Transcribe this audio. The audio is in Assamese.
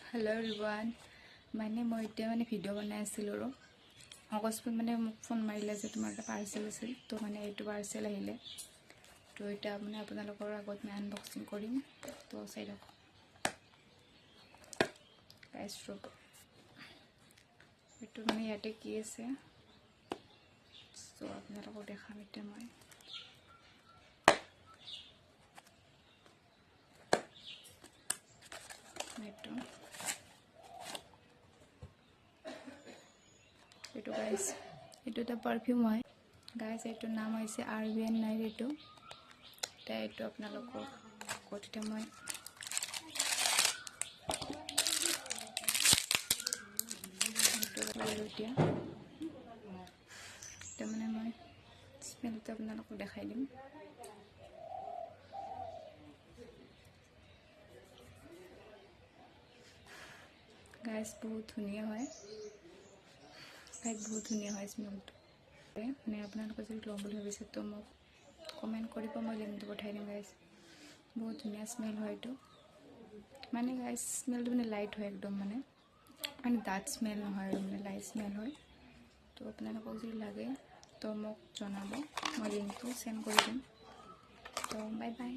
Hello everyone, মানে মই এতিয়া মানে ভিডিও বনাই আছিলো আৰু অকস্মাত মানে মোক ফোন মাৰিলে যে তোমাৰ এটা পাৰ্সেল আছিল তো মানে এইটো পাৰ্সেল আহিলে তো এটা মানে আপোনালোকৰ আগত মই আনবক্সিং কৰিম তো চাই ৰাখ গাইস ৰব এইটো মানে ইয়াতে কি আছে তো আপোনালোকক দেখাম এতিয়া মই এইটো গাইস এইটো এটা পারফিউম হয় গাইস এইটোৰ নাম হৈছে আৰবিএন নাইট এইটো আপোনালোকক কটিতে মই এতিয়া মানে মই স্মেলটো আপোনালোকক দেখাই দিম গাইস বহুত ধুনীয়া হয় বহুত ধুনীয়া হয় স্মেলটো মানে আপোনালোকে যদি ল'ম বুলি ভাবিছে তো মোক কমেণ্ট কৰিব মই লিংকটো পঠাই দিম গাইস বহুত ধুনীয়া স্মেল হয় এইটো মানে গাইস স্মেলটো মানে লাইট হয় একদম মানে ডাৰ্ক স্মেল নহয় মানে লাইট স্মেল হয় তো আপোনালোকক যদি লাগে তো মোক জনাব মই লিংকটো সেন্ড কৰি দিম তো বাই বাই